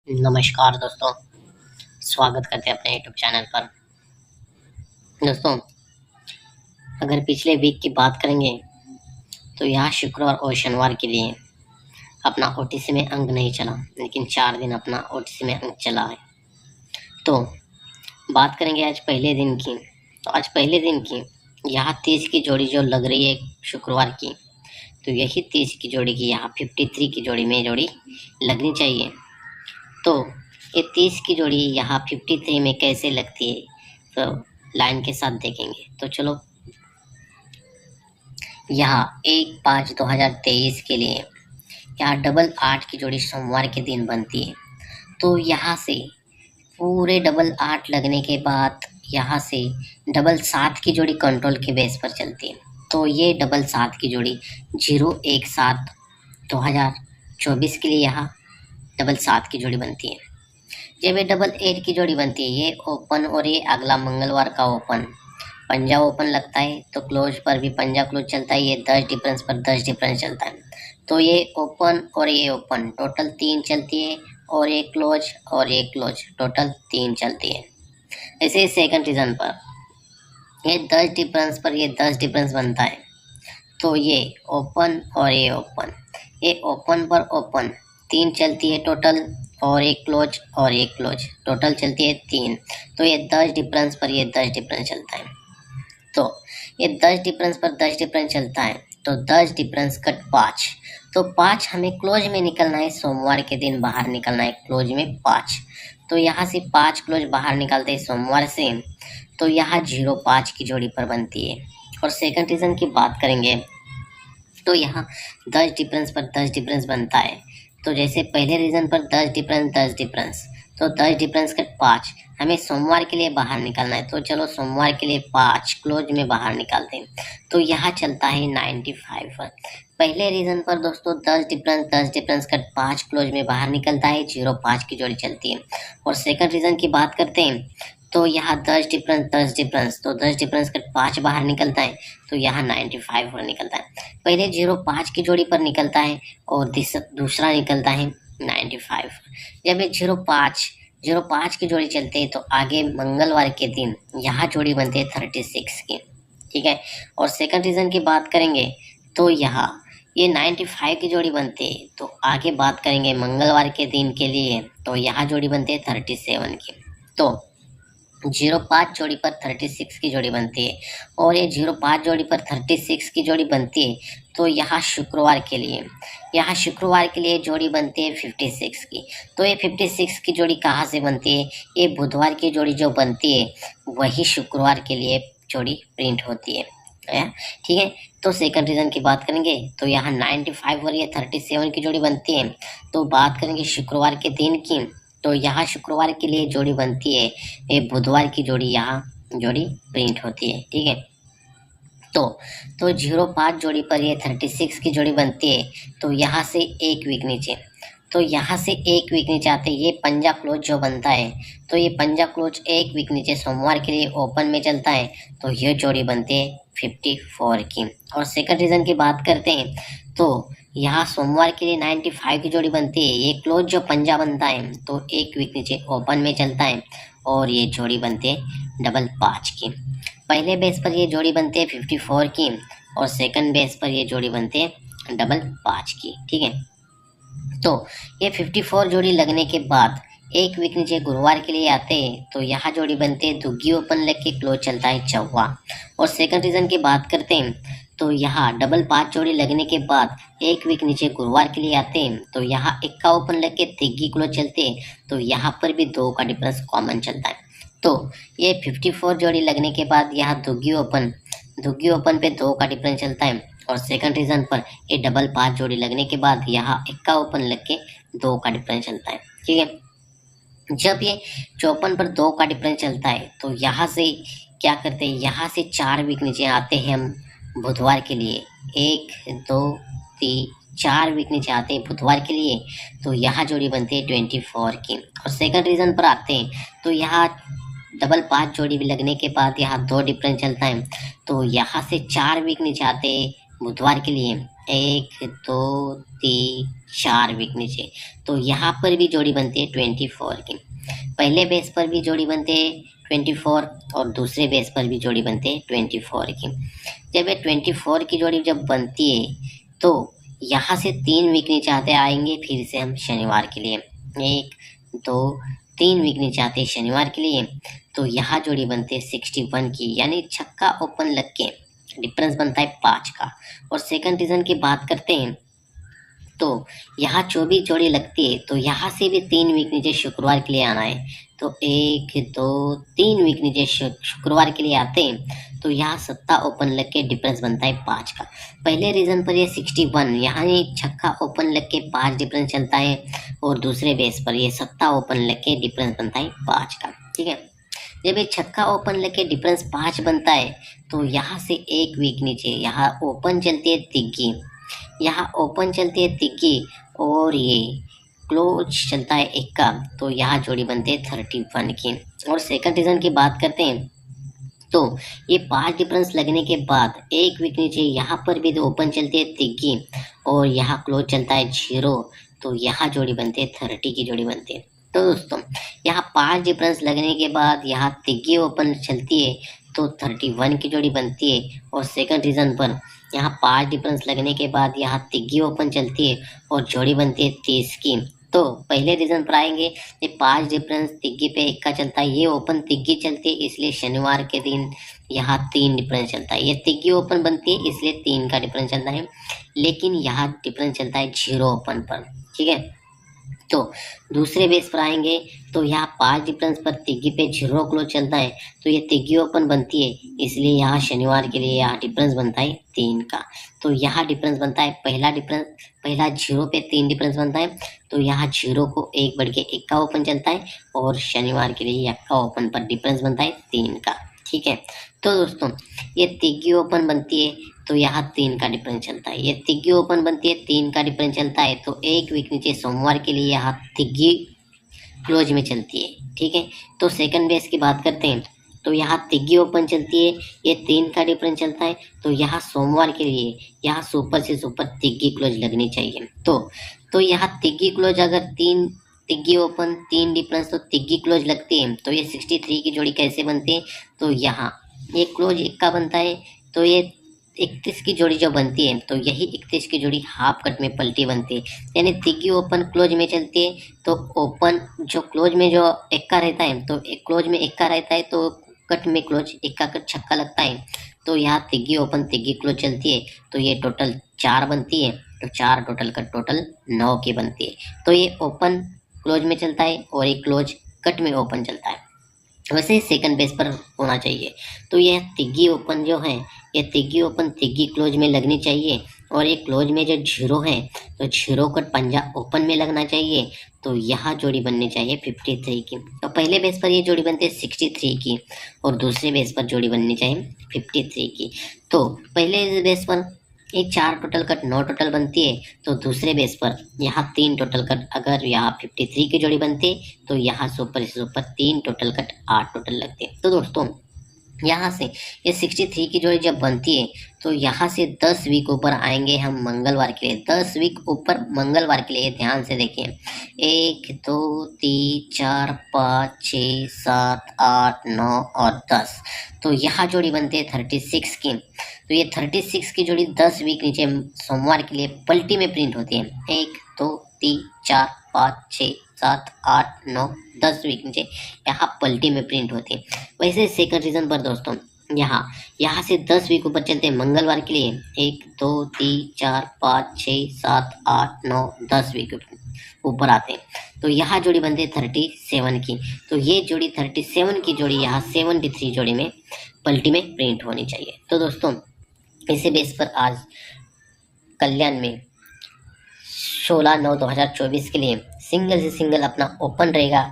नमस्कार दोस्तों, स्वागत करते हैं अपने यूट्यूब चैनल पर। दोस्तों, अगर पिछले वीक की बात करेंगे तो यहाँ शुक्रवार और शनिवार के लिए अपना ओटीसी में अंक नहीं चला, लेकिन 4 दिन अपना ओटीसी में अंक चला है। तो बात करेंगे आज पहले दिन की। तो आज पहले दिन की यहाँ 30 की जोड़ी जो लग रही है शुक्रवार की, तो यही 30 की जोड़ी की यहाँ 53 की जोड़ी में जोड़ी लगनी चाहिए। तो ये 30 की जोड़ी यहाँ 53 में कैसे लगती है, तो लाइन के साथ देखेंगे। तो चलो, यहाँ 1/5/2023 के लिए यहाँ डबल 8 की जोड़ी सोमवार के दिन बनती है। तो यहाँ से पूरे डबल 8 लगने के बाद यहाँ से डबल 7 की जोड़ी कंट्रोल के बेस पर चलती है। तो ये डबल 7 की जोड़ी 017/2024 के लिए यहाँ डबल 7 की जोड़ी बनती है। जब ये डबल 8 की जोड़ी बनती है, ये ओपन और ये अगला मंगलवार का ओपन पंजा ओपन लगता है, तो क्लोज पर भी पंजा क्लोज चलता है। ये 10 डिफरेंस पर 10 डिफरेंस चलता है। तो ये ओपन और ये ओपन टोटल 3 चलती है, और ये क्लोज और ये क्लोज टोटल 3 चलती है। ऐसे सेकंड रीजन पर ये 10 डिफरेंस पर ये 10 डिफरेंस बनता है। तो ये ओपन और ये ओपन पर ओपन 3 चलती है टोटल, और एक क्लोज और एक क्लोज टोटल चलती है 3। तो ये 10 डिफरेंस पर ये 10 डिफरेंस चलता है। तो ये 10 डिफरेंस पर 10 डिफरेंस चलता है, तो 10 डिफरेंस कट 5। तो 5 हमें क्लोज में निकलना है, सोमवार के दिन बाहर निकलना है क्लोज में 5। तो यहाँ से 5 क्लोज बाहर निकालते हैं सोमवार से, तो यहाँ 0-5 की जोड़ी पर बनती है। और सेकंड रीजन की बात करेंगे तो यहाँ 10 डिफरेंस पर 10 डिफरेंस बनता है। तो जैसे पहले रीजन पर 10 डिफरेंस 10 डिफरेंस, तो 10 डिफरेंस का 5 हमें सोमवार के लिए बाहर निकालना है। तो चलो सोमवार के लिए 5 क्लोज में बाहर निकालते हैं। तो यहाँ चलता है 95 पर। पहले रीजन पर दोस्तों 10 डिफरेंस का 5 क्लोज में बाहर निकलता है, 0-5 की जोड़ी चलती है। और सेकंड रीजन की बात करते हैं तो यहाँ 10 डिफरेंस, तो 10 डिफरेंस का 5 बाहर निकलता है, तो यहाँ 95 पर निकलता है। पहले 0-5 की जोड़ी पर निकलता है, और दूसरा निकलता है 95। जब ये 0-5 की जोड़ी चलते हैं, तो आगे मंगलवार के दिन यहाँ जोड़ी बनती है 36 की, ठीक है। और सेकंड रीजन की बात करेंगे तो यहाँ ये 95 की जोड़ी बनती है। तो आगे बात करेंगे मंगलवार के दिन के लिए, तो यहाँ जोड़ी बनती है 37 की। तो 0-5 जोड़ी पर 36 की जोड़ी बनती है, और ये 0-5 जोड़ी पर 36 की जोड़ी बनती है। तो यहाँ शुक्रवार के लिए जोड़ी बनती है 56 की। तो ये 56 की जोड़ी कहाँ से बनती है? ये बुधवार की जोड़ी जो बनती है, वही शुक्रवार के लिए जोड़ी प्रिंट होती है, ठीक है। तो सेकंड रीजन की बात करेंगे तो यहाँ 95 और ये 37 की जोड़ी बनती है। तो बात करेंगे शुक्रवार के दिन की, तो यहाँ शुक्रवार के लिए जोड़ी बनती है, ये बुधवार की जोड़ी यहाँ जोड़ी प्रिंट होती है, ठीक है। तो 0-5 जोड़ी पर ये 36 की जोड़ी बनती है। तो यहाँ से एक वीक नीचे, आते ये पंजा क्लोज जो बनता है, तो ये पंजा क्लोज एक वीक नीचे सोमवार के लिए ओपन में चलता है। तो ये जोड़ी बनती है 54 की। और सेकंड रीजन की बात करते हैं तो यहाँ सोमवार के लिए 95 की जोड़ी बनती है। ये क्लोज जो पंजा बनता है, तो एक वीक नीचे ओपन में चलता है, और ये जोड़ी बनती है डबल 5 की। पहले बेस पर ये जोड़ी बनती है 54 की, और सेकंड बेस पर ये जोड़ी बनती है डबल 5 की, ठीक है। तो ये 54 जोड़ी लगने के बाद एक वीक नीचे गुरुवार के लिए आते हैं, तो यहाँ जोड़ी बनते हैं दुग्गी ओपन लग के क्लोज चलता है 54। और सेकंड रीजन की बात करते हैं तो यहाँ डबल 5 जोड़ी लगने के बाद एक वीक नीचे गुरुवार के लिए आते हैं, तो यहाँ इक्का ओपन लग के तिग्गी क्लोज चलते हैं। तो यहाँ पर भी 2 का डिफरेंस कॉमन चलता है। तो ये 54 जोड़ी लगने के बाद यहाँ दुग्गी ओपन पे 2 का डिफरेंस चलता है। और सेकंड रीजन पर ये डबल 5 जोड़ी लगने के बाद यहाँ इक्का ओपन लग के 2 का डिफरेंस चलता है, ठीक है। जब ये 54 पर 2 का डिफरेंस चलता है, तो यहाँ से क्या करते हैं, यहाँ से 4 वीक नीचे आते हैं हम बुधवार के लिए। 1 2 3 4 वीक नीचे आते हैं बुधवार के लिए, तो यहाँ जोड़ी बनती है 24 की। और सेकंड रीजन पर आते हैं तो यहाँ डबल 5 जोड़ी भी लगने के बाद यहाँ 2 डिफरेंस चलता है। तो यहाँ से 4 वीक नीचे आते हैं बुधवार के लिए। 1 2 3 4 वीक नीचे। तो यहाँ पर भी जोड़ी बनती है 24 की। पहले बेस पर भी जोड़ी बनते हैं 24 और दूसरे बेस पर भी जोड़ी बनते हैं 24 की। जब ये 24 की जोड़ी जब बनती है तो यहाँ से 3 वीक नीचे आते आएंगे फिर से हम शनिवार के लिए। 1 2 3 वीक नीचे आते हैं शनिवार के लिए। तो यहाँ जोड़ी बनते हैं 61 की, यानी छक्का ओपन लग के डिफरेंस बनता है 5 का। और सेकंड रीजन की बात करते हैं तो यहाँ 24 जोड़ी लगती है, तो यहाँ से भी 3 वीक नीचे शुक्रवार के लिए आना है। तो 1 2 3 वीक नीचे शुक्रवार के लिए आते हैं, तो यहाँ सत्ता ओपन लग के डिफरेंस बनता है 5 का। पहले रीजन पर ये 61, यहाँ ये छक्का ओपन लग के 5 डिफरेंस चलता है, और दूसरे बेस पर ये सत्ता ओपन लग के डिफरेंस बनता है 5 का। ठीक है, जब ये छक्का ओपन लग के डिफरेंस 5 बनता है तो यहाँ से 1 वीक नीचे यहाँ ओपन चलती है तिग्गी, यहाँ ओपन चलती है तिग्गी और ये क्लोज चलता है इक्का। तो यहाँ जोड़ी बनते हैं 31 की। और सेकंड रीजन की बात करते हैं तो ये 5 डिफरेंस लगने के बाद 1 वीक नीचे यहाँ पर भी ओपन चलती है तिग्गी और यहाँ क्लोज चलता है 0। तो यहाँ जोड़ी बनते हैं 30 की जोड़ी बनती है। तो दोस्तों यहाँ 5 डिफरेंस लगने के बाद यहाँ तिग्गी ओपन चलती है तो 31 की जोड़ी बनती है। और सेकंड रीजन पर यहाँ 5 डिफरेंस लगने के बाद यहाँ तिग्गी ओपन चलती है और जोड़ी बनती है 30 की। तो पहले रीजन पर आएंगे, ये 5 डिफरेंस तिग्गी पे इक्का चलता है, ये ओपन तिग्गी चलती है इसलिए शनिवार के दिन यहाँ 3 डिफरेंस चलता है। ये तिग्गी ओपन बनती है इसलिए 3 का डिफरेंस चलता है, लेकिन यहाँ डिफरेंस चलता है 0 ओपन पर। ठीक है, तो दूसरे बेस पर आएंगे तो यहाँ 5 डिफरेंस पर तिग्गी पे 0 क्लोज चलता है, तो ये तिग्गी ओपन बनती है इसलिए यहाँ शनिवार के लिए यहाँ डिफरेंस बनता है 3 का। तो यहाँ डिफरेंस बनता है पहला 0 पे 3 डिफरेंस बनता है, तो यहाँ 0 को 1 बढ़ के इक्का ओपन चलता है और शनिवार के लिए इक्का ओपन पर डिफरेंस बनता है 3 का। ठीक है, तो दोस्तों ये तिग्गी ओपन बनती है तो यहाँ 3 का डिफरेंस चलता है, ये तिग्गी ओपन बनती है 3 का डिफरेंस चलता है, तो 1 वीक नीचे सोमवार के लिए यहाँ तिग्गी क्लोज में चलती है। ठीक है, तो सेकंड बेस की बात करते हैं तो यहाँ तिग्गी ओपन चलती है, ये 3 का डिफरेंस चलता है, तो यहाँ सोमवार के लिए यहाँ सुपर से सुपर तिग्गी क्लोज लगनी चाहिए। तो यहाँ तिग्गी क्लोज अगर 3 तिग्गी ओपन 3 डिफरेंस तो तिग्गी क्लोज लगती है, तो ये 63 की जोड़ी कैसे बनती है, तो यहाँ ये क्लोज इक्का बनता है, तो ये 31 की जोड़ी जो बनती है तो यही 31 की जोड़ी हाफ कट में पलटी बनती है, यानी तिग्गी ओपन क्लोज में चलती है तो ओपन जो क्लोज में जो इक्का रहता है तो एक क्लोज में इक्का रहता है तो कट में क्लोज इक्का कट छक्का लगता है, तो यहाँ तिग्गी ओपन तिग्गी क्लोज चलती है, तो ये टोटल 4 बनती है, तो 4 टोटल कट टोटल 9 की बनती है। तो ये ओपन क्लोज में चलता है और एक क्लोज कट में ओपन चलता है, वैसे ही सेकंड बेस पर होना चाहिए। तो यह तिग्गी ओपन जो है ये तिग्गी ओपन तिग्गी क्लोज में लगनी चाहिए, और ये क्लोज में जो 0 है तो 0 कट पंजा ओपन में लगना चाहिए, तो यहाँ जोड़ी बननी चाहिए 53 की। तो पहले बेस पर ये जोड़ी बनती है 63 की और दूसरे बेस पर जोड़ी बननी चाहिए 53 की। तो पहले बेस पर ये 4 टोटल कट 9 टोटल बनती है, तो दूसरे बेस पर यहाँ 3 टोटल कट अगर यहाँ 53 की जोड़ी बनती है तो यहाँ सुपर से सुपर 3 टोटल कट 8 टोटल लगते हैं। तो दोस्तों यहाँ से ये 63 की जोड़ी जब बनती है तो यहाँ से 10 वीक ऊपर आएंगे हम मंगलवार के लिए। 10 वीक ऊपर मंगलवार के लिए ध्यान से देखिए, 1 2 3 4 5 6 7 8 9 और 10, तो यहाँ जोड़ी बनती है 36 की। तो ये 36 की जोड़ी 10 वीक नीचे सोमवार के लिए पलटी में प्रिंट होती है। 1 2 3 4 5 6 7 8 9 10 वीक नीचे यहाँ पलटी में प्रिंट होती है। वैसे सेकंड रीजन पर दोस्तों यहाँ से 10 वीक ऊपर चलते हैं मंगलवार के लिए, 1 2 3 4 5 6 7 8 9 10 वीक ऊपर आते हैं, तो यहाँ जोड़ी बनती है 37 की। तो ये जोड़ी 37 की जोड़ी यहाँ 73 जोड़ी में पलटी में प्रिंट होनी चाहिए। तो दोस्तों इसी बेस पर आज कल्याण में 16/9/2024 के लिए सिंगल से सिंगल अपना ओपन रहेगा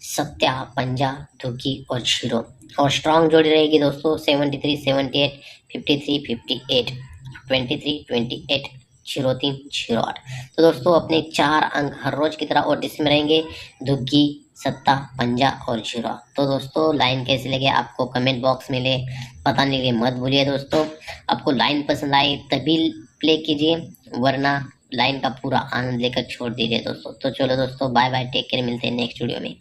सत्या पंजा दुग्गी और 0, और स्ट्रॉन्ग जोड़ी रहेगी दोस्तों 73 78 53 58 23 28 03 08। तो दोस्तों अपने 4 अंक हर रोज की तरह ओटीसी में रहेंगे, दुग्गी सत्ता पंजा और 0। तो दोस्तों लाइन कैसी लगे आपको कमेंट बॉक्स में ले बताने के लिए मत भूलिए। दोस्तों आपको लाइन पसंद आए तभी प्ले कीजिए, वरना लाइन का पूरा आनंद लेकर छोड़ दीजिए दोस्तों। तो चलो दोस्तों, बाय बाय, टेक केयर, मिलते हैं नेक्स्ट वीडियो में।